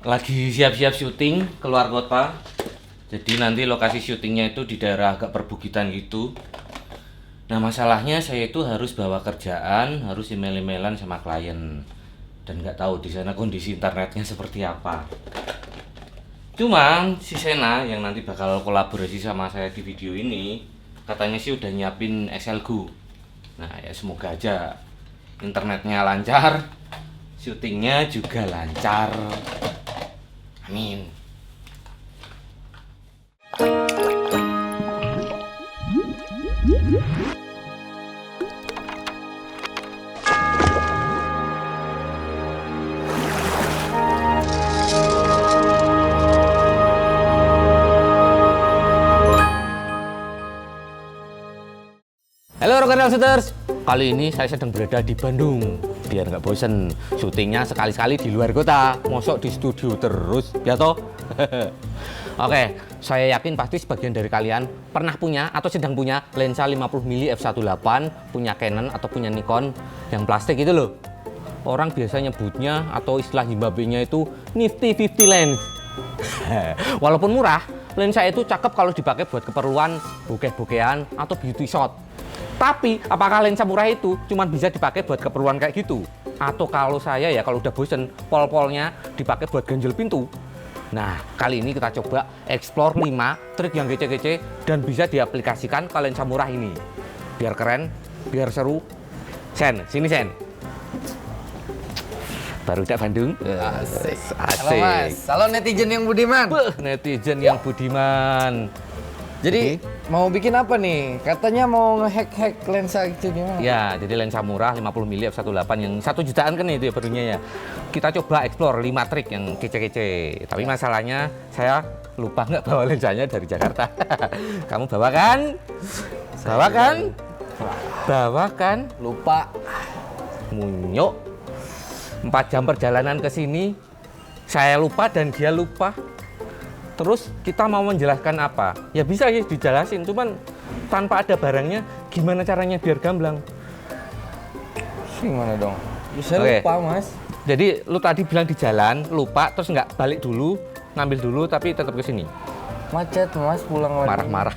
Lagi siap-siap syuting keluar kota. Jadi nanti lokasi syutingnya itu di daerah agak perbukitan gitu. Nah masalahnya saya itu harus bawa kerjaan, harus email-emailan sama klien. Dan nggak tahu di sana kondisi internetnya seperti apa. Cuman si Sena yang nanti bakal kolaborasi sama saya di video ini, katanya sih udah nyiapin Excelgo. Nah ya semoga aja internetnya lancar, syutingnya juga lancar. Amin. Halo Rock'n'Roll Shooters, kali ini saya sedang berada di Bandung. Biar nggak bosen, syutingnya sekali-sekali di luar kota, mosok di studio terus, ya toh? Oke, saya yakin pasti sebagian dari kalian pernah punya atau sedang punya lensa 50mm f1.8, punya Canon atau punya Nikon yang plastik itu loh. Orang biasa nyebutnya atau istilah himbabenya itu Nifty 50 lens. Walaupun murah, lensa itu cakep kalau dipakai buat keperluan bokeh-bokehan atau beauty shot. Tapi apakah lensa murah itu cuma bisa dipakai buat keperluan kayak gitu? Atau kalau saya ya kalau udah bosen, pol-polnya dipakai buat ganjel pintu? Nah, kali ini kita coba explore 5 trik yang kece-kece dan bisa diaplikasikan ke lensa murah ini. Biar keren, biar seru. Sen, sini Sen. Baru udah Bandung. Asik. Asik. Halo Mas, halo netizen yang budiman. Netizen yang budiman. Jadi mau bikin apa nih? Katanya mau nge-hack lensa gitu gimana? Ya, jadi lensa murah 50mm f1.8 yang 1 jutaan kan itu ya barunya ya. Kita coba explore 5 trik yang kece-kece. Tapi masalahnya saya lupa nggak bawa lensanya dari Jakarta. Kamu bawa kan? Bawa kan? Bawa kan? Lupa. Munyuk. 4 jam perjalanan ke sini, saya lupa dan dia lupa. Terus kita mau menjelaskan apa? Ya bisa ya dijelasin, cuman tanpa ada barangnya, gimana caranya biar gamblang? Gimana dong? Bisa Oke. lupa Mas. Jadi lu tadi bilang di jalan, lupa, terus nggak balik dulu, ngambil dulu, tapi tetap ke sini. Macet Mas, pulang lagi. Marah-marah.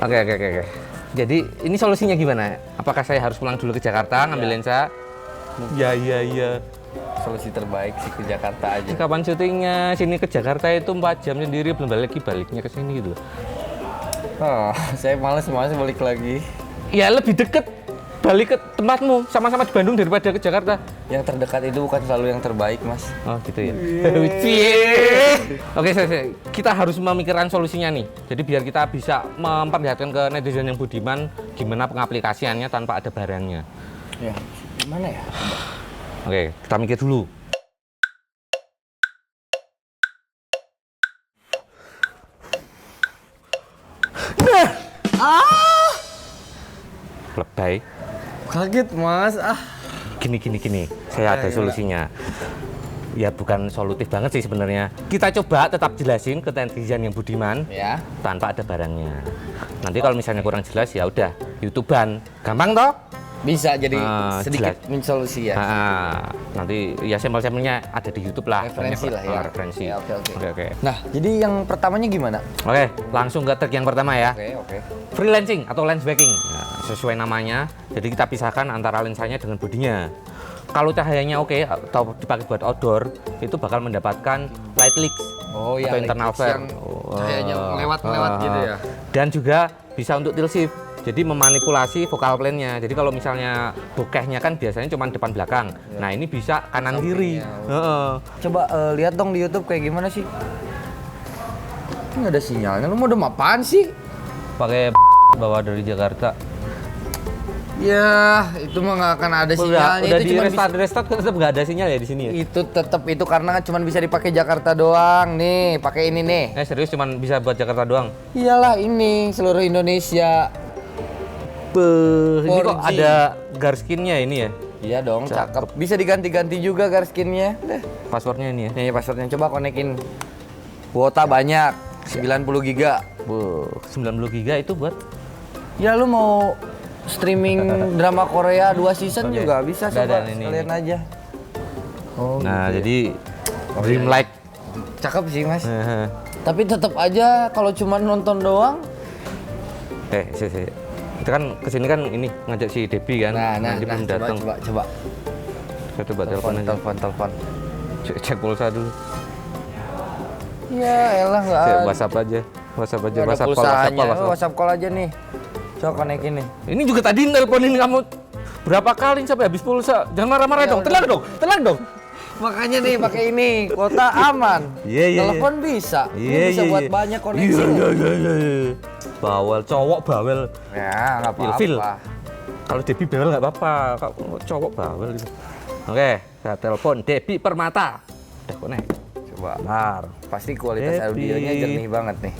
Oke. Jadi ini solusinya gimana? Apakah saya harus pulang dulu ke Jakarta, ngambil lensa? Ya. Solusi terbaik sih ke Jakarta aja. Kapan syutingnya? Sini ke Jakarta itu 4 jam sendiri, belum baliknya ke sini gitu. Oh, saya males balik lagi. Ya lebih deket balik ke tempatmu, sama-sama di Bandung daripada ke Jakarta. Yang terdekat itu bukan selalu yang terbaik Mas. Oh gitu ya. Oke, kita harus memikirkan solusinya nih. Jadi biar kita bisa memperlihatkan ke netizen yang budiman gimana pengaplikasiannya tanpa ada barangnya. Ya, gimana ya? Oke, kita mikir dulu. Lebay. Kaget Mas. Gini. Saya ada solusinya. Ya bukan solutif banget sih sebenarnya. Kita coba tetap jelasin ke netizen yang budiman Ya. tanpa ada barangnya. Nanti kalau misalnya kurang jelas ya udah YouTubean. Gampang toh? Bisa jadi sedikit jelas. mensolusi ya. Nanti ya sampel-sampelnya ada di YouTube lah. Referensi lah ya. Referensi. Ya, oke. Oke. Nah, jadi yang pertamanya gimana? Oke, langsung ke trik yang pertama ya. Oke. Freelancing atau lens backing. Nah, sesuai namanya, jadi kita pisahkan antara lensanya dengan bodinya. Kalau cahayanya oke atau dipakai buat outdoor, itu bakal mendapatkan light leaks atau internal flare. Cahayanya melewat gitu ya. Dan juga bisa untuk tilt shift. Jadi memanipulasi focal plane-nya. Jadi kalau misalnya bokehnya kan biasanya cuma depan belakang. Ya. Nah, ini bisa kanan kiri. Coba lihat dong di YouTube kayak gimana sih? Ini nggak ada sinyalnya. Lu mau dem apaan sih? Pakai bawa dari Jakarta. Ya, itu mah nggak akan ada sinyalnya. Udah Itu di cuma restart tetap nggak ada sinyal ya di sini ya? itu tetap itu karena cuma bisa dipakai Jakarta doang. Nih, pakai ini nih. Serius cuma bisa buat Jakarta doang? Iyalah ini seluruh Indonesia. Ini kok 4G. ada garskinnya ini ya? Iya dong, cakep. Bisa diganti-ganti juga garskinnya. Passwordnya ini ya? Nih passwordnya coba konekin. Kuota banyak, 90 giga. 90 giga itu buat? Ya lu mau streaming drama Korea 2 season Oke. juga bisa, Udah, coba dan ini. sekalian aja. Oh, Nah, gitu ya. jadi Dreamlight. Cakep sih mas. Tapi tetap aja kalau cuma nonton doang. Sih. Itu kan kesini kan ini ngajak si Debbie kan. Nah, belum datang. Coba. Saya coba telepon aja. Telepon. Cek pulsa dulu. Ya elah nggak Cek ada. WhatsApp aja. Nggak ada pulsanya. WhatsApp call aja nih. Coba konekin nih. Ini juga tadi nelponin kamu berapa kali sampai habis pulsa. Jangan marah-marah Ya dong. Tenang dong. Makanya nih pakai ini, kuota aman. Iya. Telepon bisa. Ini bisa buat banyak koneksi. Iya. Bawel, cowok bawel. Ya, nggak Ilfil. apa-apa. Kalau Debbie bawel nggak apa-apa. Kalau cowok bawel gitu. Oke, saya telepon Debbie Permata. Udah konek. Coba. Bentar. Pasti kualitas Debbie. audionya jernih banget nih.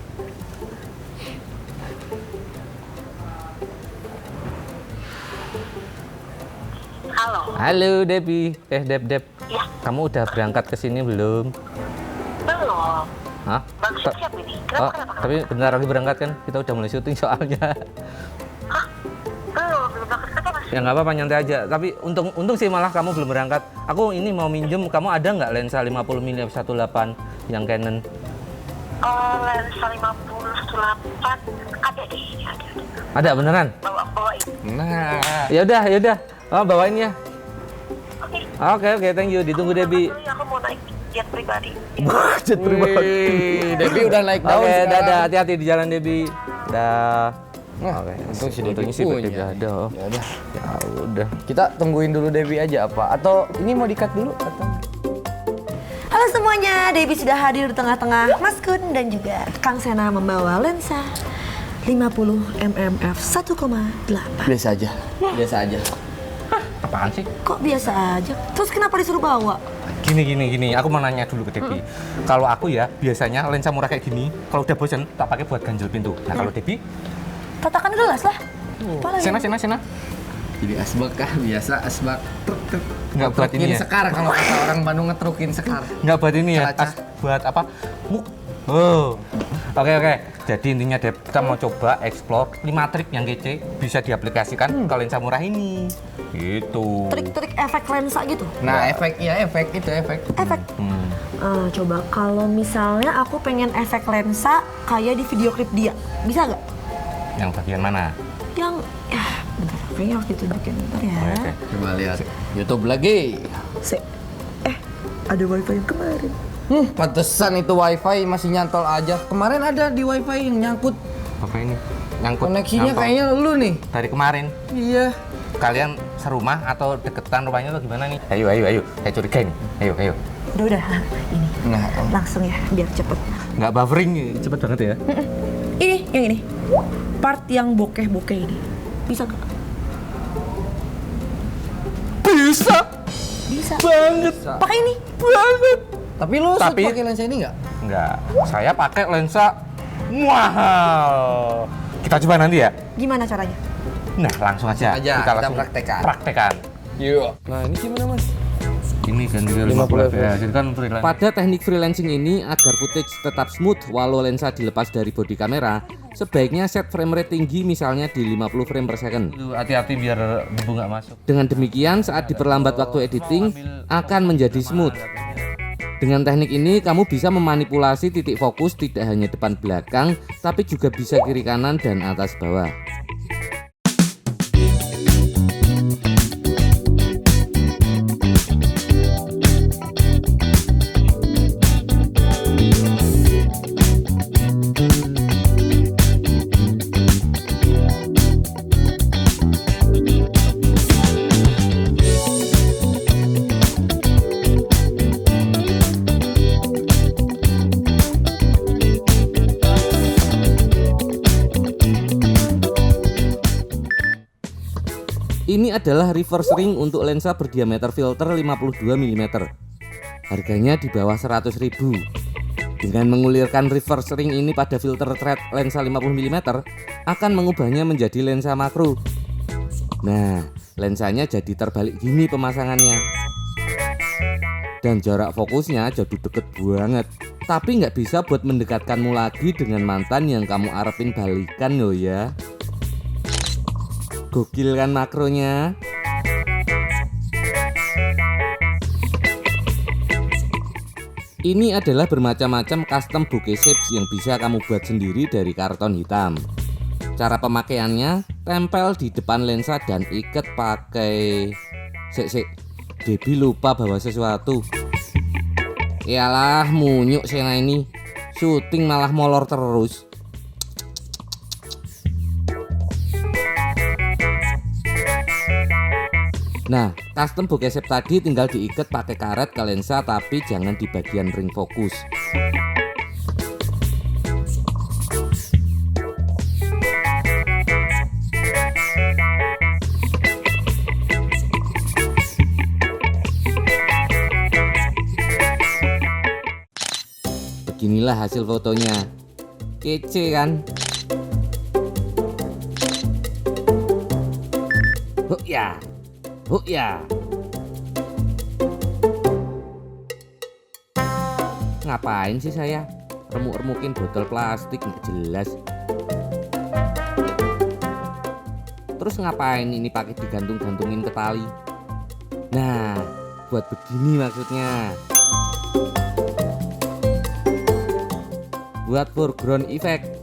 Halo Debbie. Deb. Ya. Kamu udah berangkat ke sini belum? Belum. Hah? Baru siap ini. Kenapa? Tapi bentar lagi berangkat kan? Kita udah mulai syuting soalnya. Hah? Belum berangkat kerja mas. Ya nggak apa-apa, nyantai aja. Tapi untung sih malah kamu belum berangkat. Aku ini mau minjem, kamu ada nggak lensa 50 mm f1.8 yang Canon? Lensa 50-18 ada deh, ada. Ada beneran? Bawain. Nah, Ya udah. Oh, bawain ya. Oke. Oke, thank you. Ditunggu Debbie. Aku mau naik jet pribadi. Jet wih, Debbie udah naik daun Oke, sekarang. dadah. Hati-hati di jalan Debbie. Dah. Nah, Oke, untung si untungnya Debbie sih punya. Debbie ada. Oh. Ya udah. Ya udah. Kita tungguin dulu Debbie aja apa? Atau ini mau di-cut dulu atau? Halo semuanya, Debbie sudah hadir di tengah-tengah Mas Kun dan juga Kang Sena membawa lensa 50 mm f1.8. Biasa aja. Apaan sih? Kok biasa aja? Terus kenapa disuruh bawa? Gini. Aku mau nanya dulu ke Debbie. Kalau aku ya, biasanya lensa murah kayak gini, kalau udah bosen, tak pakai buat ganjel pintu. Nah, kalau Debbie, Tatakan gelas lah. Apa lagi? Sena. Jadi asbak kah? Biasa asbak. Truk. Nggak buat ini ya? sekar kalau kata orang Bandung ngetrukin sekar. Nggak buat ini ya? Cacah. Buat apa? Oh. Oke. Jadi intinya Deb, kita mau coba explore 5 trik yang kece bisa diaplikasikan ke lensa murah ini. Gitu. Trik-trik efek lensa gitu. Nah, efek itu efek. Efek. Coba kalau misalnya aku pengen efek lensa kayak di video klip dia, bisa nggak? Yang bagian mana? Yang bentar, kayaknya harus ditunjukin bentar ya. Oke. Coba lihat YouTube lagi. Ada wifi yang kemarin. Pantesan itu wifi masih nyantol aja. Kemarin ada di wifi yang nyangkut. Apa ini? Nyangkut. Koneksinya nyantol. kayaknya lu nih. Dari kemarin. Iya. Kalian serumah atau deketan rumahnya atau gimana nih? Ayo. Saya curiga nih. Ayo. Udah. Ini Nah, langsung ya, biar cepet. Nggak buffering, cepet banget ya. Ini, yang ini. Part yang bokeh-bokeh ini. Bisa nggak? Bisa. Banget. Pakai ini. Banget. tapi lu Tapi- pakai lensa ini nggak? Enggak, saya pakai lensa mahal. Kita coba nanti ya. Gimana caranya? Nah, langsung aja. Kita langsung praktekkan. Iya. Nah, ini gimana mas? Ini kan 50 ya. Jadi kan freelance. Pada teknik freelancing ini agar footage tetap smooth walau lensa dilepas dari bodi kamera, sebaiknya set frame rate tinggi misalnya di 50 frame per second. Hati-hati biar debu nggak masuk. Dengan demikian saat diperlambat waktu editing akan menjadi smooth. Dengan teknik ini kamu bisa memanipulasi titik fokus tidak hanya depan belakang, tapi juga bisa kiri kanan dan atas bawah. Ini adalah reverse ring untuk lensa berdiameter filter 52 mm. Harganya di bawah 100.000. Dengan mengulirkan reverse ring ini pada filter thread lensa 50 mm akan mengubahnya menjadi lensa makro. Nah, lensanya jadi terbalik gini pemasangannya. Dan jarak fokusnya jadi deket banget. Tapi nggak bisa buat mendekatkanmu lagi dengan mantan yang kamu arepin balikan loh ya. Gokil kan makronya? Ini adalah bermacam-macam custom bokeh shapes yang bisa kamu buat sendiri dari karton hitam. Cara pemakaiannya, tempel di depan lensa dan ikat pakai... Sik, Debbie lupa bawa sesuatu. Yalah, munyuk Sena ini. Syuting malah molor terus. Nah, custom bokeh shape tadi tinggal diikat pakai karet ke lensa tapi jangan di bagian ring fokus. Beginilah hasil fotonya. Kece kan? Ya. Ngapain sih saya? Remuk-remukin botol plastik nggak jelas. Terus ngapain ini pakai digantung-gantungin ke tali? Nah, buat begini maksudnya. Buat foreground effect.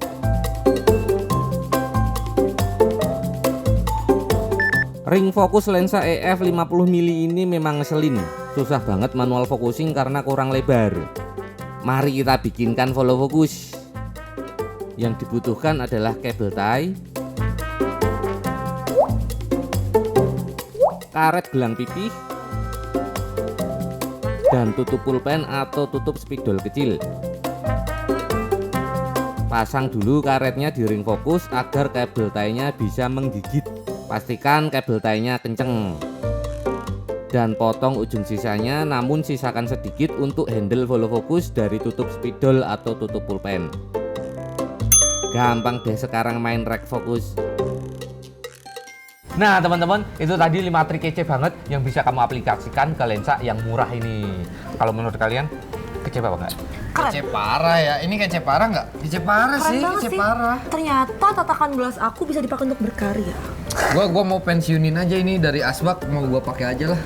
Ring fokus lensa EF 50mm ini memang ngeselin. Susah banget manual focusing karena kurang lebar. Mari kita bikinkan follow focus. Yang dibutuhkan adalah kabel tie, karet gelang pipih, dan tutup pulpen atau tutup spidol kecil. Pasang dulu karetnya di ring fokus agar kabel tie-nya bisa menggigit. Pastikan kabel tie-nya kenceng. Dan potong ujung sisanya, namun sisakan sedikit untuk handle follow focus dari tutup spidol atau tutup pulpen. Gampang deh sekarang main rack fokus. Nah teman-teman, itu tadi 5 trik kece banget yang bisa kamu aplikasikan ke lensa yang murah ini. Kalau menurut kalian, kece apa enggak? Kece parah ya. Ini kece parah nggak? Kece parah Keren sih, banget kece sih. parah. Ternyata tatakan gelas aku bisa dipakai untuk berkarya. Gua mau pensiunin aja ini dari asbak, mau gua pakai aja lah.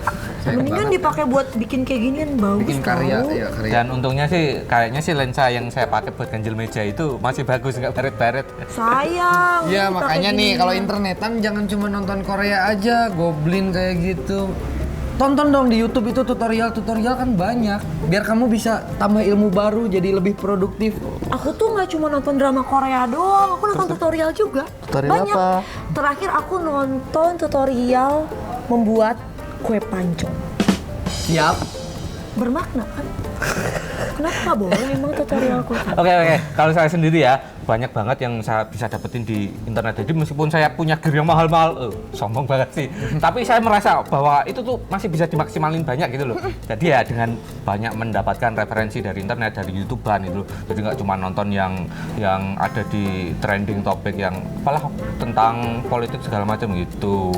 Sayang Mendingan banget. dipakai buat bikin kayak ginian bagus. Bikin karya, tau. ya karya. Dan untungnya sih, kayaknya sih lensa yang saya pakai buat ganjel meja itu masih bagus, nggak baret-baret. Sayang. Ya dipakai makanya nih ginian. kalau internetan jangan cuma nonton Korea aja, goblin kayak gitu. Tonton dong di YouTube itu tutorial kan banyak. Biar kamu bisa tambah ilmu baru jadi lebih produktif. Aku tuh nggak cuma nonton drama Korea doang, aku nonton tutorial juga. Tutorial Banyak. apa? Terakhir aku nonton tutorial membuat kue pancong. Siap. Bermakna kan? Kenapa nggak boleh emang tutorial kue pancong? Oke. Kalau saya sendiri ya, banyak banget yang saya bisa dapetin di internet. Jadi meskipun saya punya gear yang mahal-mahal, sombong banget sih. Tapi saya merasa bahwa itu tuh masih bisa dimaksimalin banyak gitu loh. Jadi ya dengan banyak mendapatkan referensi dari internet, dari YouTubean itu. Jadi nggak cuma nonton yang ada di trending topik yang apalah tentang politik segala macam gitu.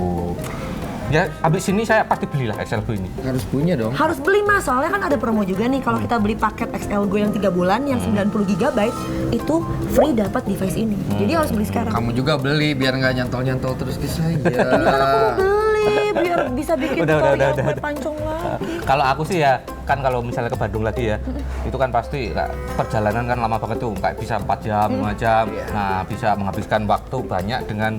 Ya, abis ini saya pasti belilah XL Go ini. Harus punya dong. Harus beli mas, soalnya kan ada promo juga nih kalau kita beli paket XL Go yang 3 bulan yang 90 GB itu free dapat device ini. Jadi harus beli sekarang. Kamu juga beli biar nggak nyantol-nyantol terus ke saya. Ini kan aku mau beli biar bisa bikin Udah. tutorial kue pancong lagi. Kalau aku sih ya, kan kalau misalnya ke Bandung lagi ya, itu kan pasti perjalanan kan lama banget tuh, kayak bisa 4 jam, 5 jam. Nah, bisa menghabiskan waktu banyak dengan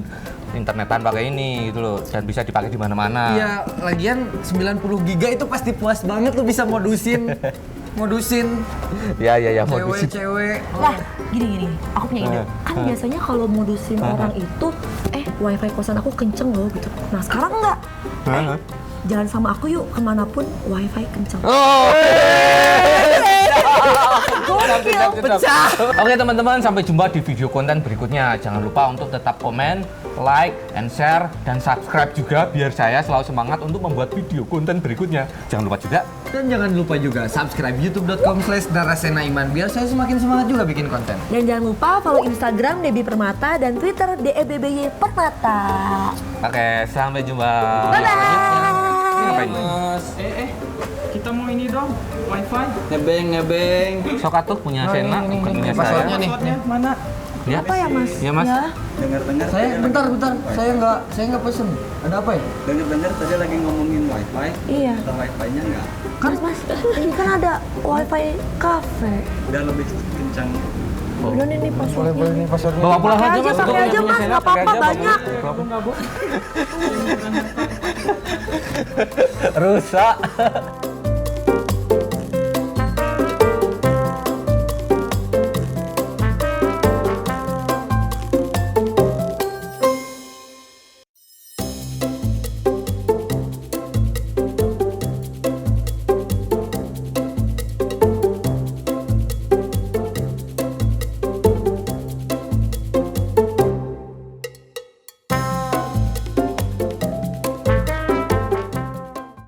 internetan pakai ini gitu loh, dan bisa dipakai di mana-mana. Iya, lagian 90 giga itu pasti puas banget lu bisa modusin Ya, modusin. cewek-cewek. Nah, gini, aku punya ide. Kan biasanya kalau modusin orang itu, wifi kosan aku kenceng loh gitu. Nah sekarang enggak. Jalan sama aku yuk kemanapun wifi kenceng. Oh. Gokil. Oke teman-teman, sampai jumpa di video konten berikutnya. Jangan lupa untuk tetap komen, like, and share, dan subscribe juga biar saya selalu semangat untuk membuat video konten berikutnya. Jangan lupa juga. Dan jangan lupa juga subscribe youtube.com/darasenaiman biar saya semakin semangat juga bikin konten. Dan jangan lupa follow Instagram Debbie Permata dan Twitter DEBBY Permata. Oke, sampai jumpa. Bye Ini ngapain? bye. Mas, kita mau ini dong, wifi. Nebeng. Sok atuh punya Sena, ini, bukan punya passwordnya saya. nih. Passwordnya mana? Ya. Apa ya mas? Ya, Mas. Dengar-dengar Saya tadi bentar, lagi- bentar. Saya nggak pesen. Ada apa ya? Dengar-dengar tadi lagi ngomongin wifi. Iya. Ada wifi-nya nggak? Mas, ini kan ada wifi cafe. Udah lebih kencang. Udah nih passwordnya. Boleh nih passwordnya. Bawa pulang Pakai aja, aja, Mas. pakai aja mas, nggak apa-apa banyak. Rusak.